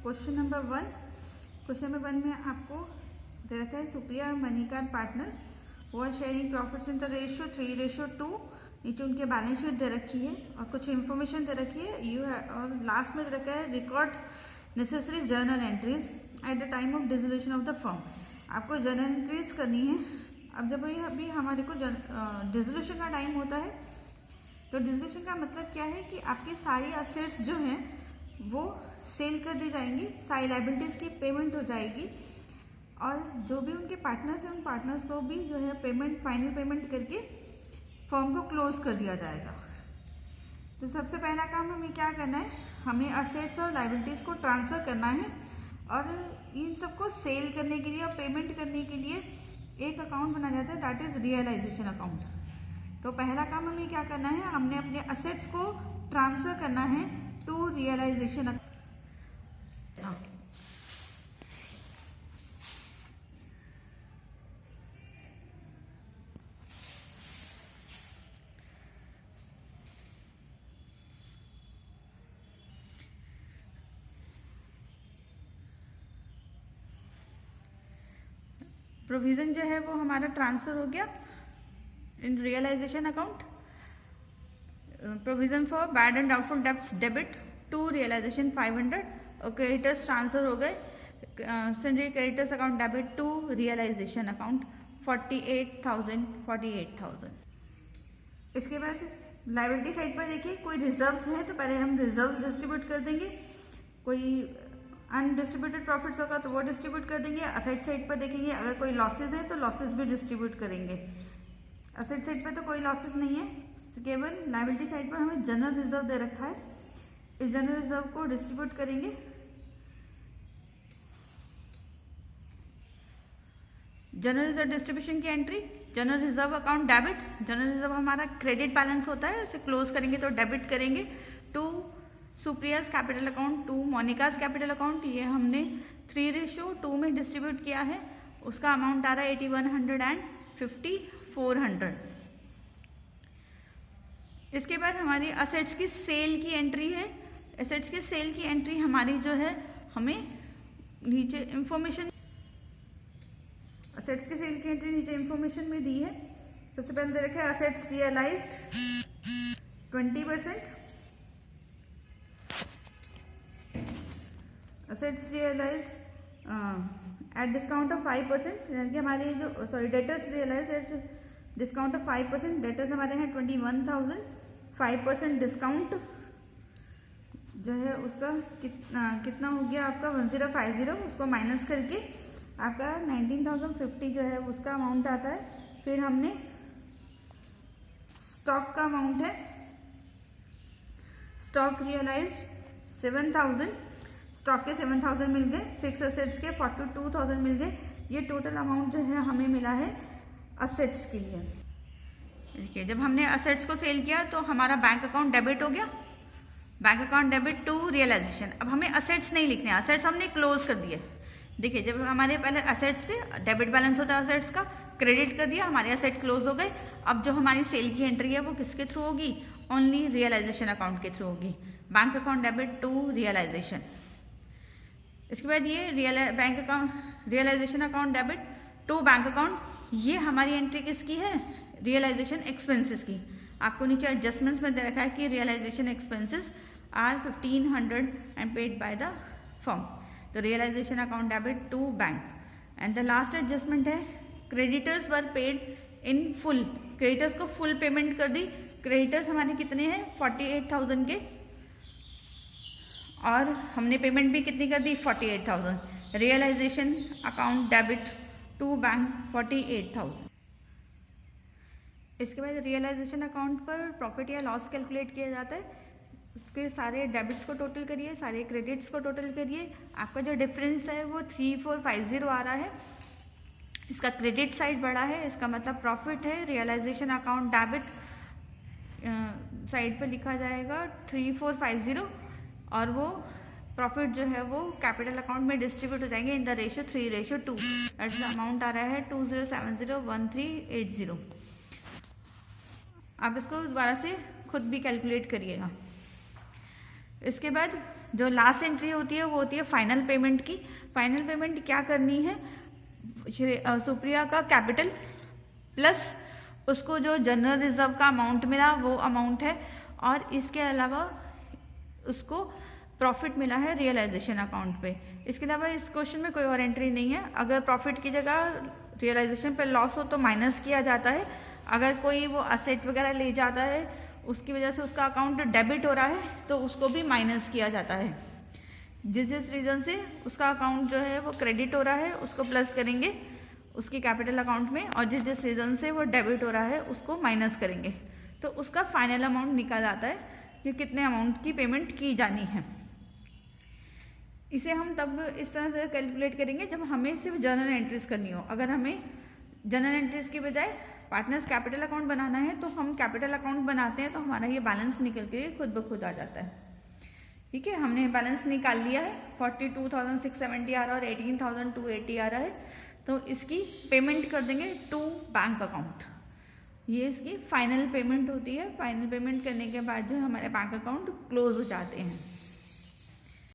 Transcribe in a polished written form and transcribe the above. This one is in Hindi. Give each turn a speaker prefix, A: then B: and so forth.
A: क्वेश्चन नंबर 1 में आपको दे रखा है सुप्रिया मणिकांत पार्टनर्स वो sharing profits in the ratio 3:2। नीचे उनके बैलेंस शीट दे रखी है और कुछ इन्फॉर्मेशन दे रखी है और लास्ट में दे रखा है record necessary journal entries at the time of dissolution of the firm. आपको जर्नल एंट्रीज करनी है। अब जब अभी हमारे को डिसोल्यूशन का टाइम होता है तो डिसोल्यूशन का मतलब क्या है कि आपकी सारी असेट्स जो हैं वो सेल कर दी जाएंगी, सारी लाइबिलिटीज़ की पेमेंट हो जाएगी और जो भी उनके पार्टनर्स हैं उन पार्टनर्स को भी जो है फाइनल पेमेंट करके फर्म को क्लोज कर दिया जाएगा। तो सबसे पहला काम हमें क्या करना है, हमें असेट्स और लाइबिलिटीज़ को ट्रांसफ़र करना है और इन सबको सेल करने के लिए और पेमेंट करने के लिए एक अकाउंट बनाया जाता है, दैट इज़ रियलाइजेशन अकाउंट। तो पहला काम हमें क्या करना है, हमने अपने असेट्स को ट्रांसफ़र करना है टू रियलाइजेशन अकाउंट। प्रोविज़न जो है वो हमारा ट्रांसफ़र हो गया इन realisation account. Provision for bad and doubtful debts debit to realisation 500 और क्रेडिटर्स ट्रांसफ़र हो गए sundry creditors account debit to realisation account 48,000। इसके बाद लायबिलिटी साइड पर देखिए कोई रिजर्व्स हैं तो पहले हम रिजर्व्स डिस्ट्रीब्यूट कर देंगे, कोई अनडिस्ट्रीब्यूटेड प्रॉफिट्स होगा तो वो डिस्ट्रीब्यूट कर देंगे। असेट साइड पर देखेंगे अगर कोई लॉसेज है तो लॉसेज भी डिस्ट्रीब्यूट करेंगे। असेट साइड पर तो कोई लॉसेज नहीं है, केवल लायबिलिटी साइड पर हमें जनरल रिजर्व दे रखा है, इस जनरल रिजर्व को डिस्ट्रीब्यूट करेंगे। जनरल रिजर्व डिस्ट्रीब्यूशन की entry, general reserve account debit, general reserve हमारा क्रेडिट बैलेंस होता है, उसे क्लोज करेंगे तो डेबिट करेंगे to Supriya's capital account to Monika's capital account. ये हमने 3:2 में डिस्ट्रीब्यूट किया है, उसका अमाउंट आ रहा है 8100 एंड 5400। इसके बाद हमारी असेट्स की सेल की एंट्री है। असेट्स की सेल की एंट्री हमारी जो है हमें नीचे इंफॉर्मेशन, असेट्स की सेल की एंट्री नीचे इंफॉर्मेशन में दी है। सबसे पहले दे रखा है assets realised 20%, assets realised at discount of 5%, यानी कि हमारी जो debtors realised at discount of 5%। Debtors हमारे हैं 21,000, 5% डिस्काउंट जो है उसका कितना हो गया आपका 1050, उसको माइनस करके आपका 19,050 जो है उसका अमाउंट आता है। फिर हमने स्टॉक का अमाउंट है, स्टॉक रियलाइज्ड 7,000, स्टॉक के 7,000 मिल गए, फिक्स असेट्स के 42,000 मिल गए। ये टोटल अमाउंट जो है हमें मिला है असेट्स के लिए। देखिए जब हमने असेट्स को सेल किया तो हमारा बैंक अकाउंट डेबिट हो गया, bank account debit to realisation. अब हमें असेट्स नहीं लिखने, असेट्स हमने क्लोज कर दिए। देखिए जब हमारे पहले असेट्स थे, डेबिट बैलेंस होता है असेट्स का, क्रेडिट कर दिया, हमारे असेट क्लोज हो गए। अब जो हमारी सेल की एंट्री है वो किसके थ्रू होगी, ओनली रियलाइजेशन अकाउंट के थ्रू होगी, bank account debit to realisation. इसके बाद ये bank account realisation account debit to bank account, ये हमारी एंट्री किसकी है, रियलाइजेशन एक्सपेंसेस की। आपको नीचे एडजस्टमेंट्स में दे रखा है कि realisation expenses are 1500 and paid by the firm. तो realisation account debit to bank. And the last adjustment है creditors were paid in full, creditors को फुल पेमेंट कर दी। क्रेडिटर्स हमारे कितने हैं 48,000 के और हमने पेमेंट भी कितनी कर दी 48,000। Realisation account debit to bank 48,000। इसके बाद रियलाइजेशन अकाउंट पर प्रॉफिट या लॉस कैलकुलेट किया जाता है। उसके सारे डेबिट्स को टोटल करिए, सारे क्रेडिट्स को टोटल करिए, आपका जो डिफरेंस है वो 3450 आ रहा है। इसका क्रेडिट साइड बढ़ा है, इसका मतलब प्रॉफिट है। रियलाइजेशन अकाउंट डेबिट साइड पे लिखा जाएगा 3450 और वो प्रॉफिट जो है वो कैपिटल अकाउंट में डिस्ट्रीब्यूट हो जाएंगे in the ratio 3:2। That's amount आ रहा है 20701380। आप इसको दोबारा से खुद भी कैलकुलेट करिएगा। इसके बाद जो लास्ट एंट्री होती है वो होती है फाइनल पेमेंट की। फाइनल पेमेंट क्या करनी है, सुप्रिया का कैपिटल प्लस उसको जो जनरल रिजर्व का अमाउंट मिला वो अमाउंट है, और इसके अलावा उसको प्रॉफिट मिला है रियलाइजेशन अकाउंट पे। इसके अलावा इस क्वेश्चन में कोई और एंट्री नहीं है। अगर प्रॉफिट की जगह रियलाइजेशन पे लॉस हो तो माइनस किया जाता है। अगर कोई वो असेट वगैरह ले जाता है उसकी वजह से उसका अकाउंट डेबिट हो रहा है तो उसको भी माइनस किया जाता है। जिस रीज़न से उसका अकाउंट जो है वो क्रेडिट हो रहा है उसको प्लस करेंगे उसकी कैपिटल अकाउंट में, और जिस रीज़न से वो डेबिट हो रहा है उसको माइनस करेंगे, तो उसका फाइनल अमाउंट निकल आता है कि कितने अमाउंट की पेमेंट की जानी है। इसे हम तब इस तरह से कैलकुलेट करेंगे जब हमें सिर्फ जर्नल एंट्रीज करनी हो। अगर हमें जर्नल एंट्रीज की बजाय पार्टनर्स कैपिटल अकाउंट बनाना है तो हम कैपिटल अकाउंट बनाते हैं, तो हमारा ये बैलेंस निकल के खुद ब खुद आ जाता है। ठीक है, हमने बैलेंस निकाल लिया है, 42,670 आ रहा है और 18,280 आ रहा है, तो इसकी पेमेंट कर देंगे टू बैंक अकाउंट। ये इसकी फाइनल पेमेंट होती है। फाइनल पेमेंट करने के बाद जो हमारे बैंक अकाउंट क्लोज हो जाते हैं।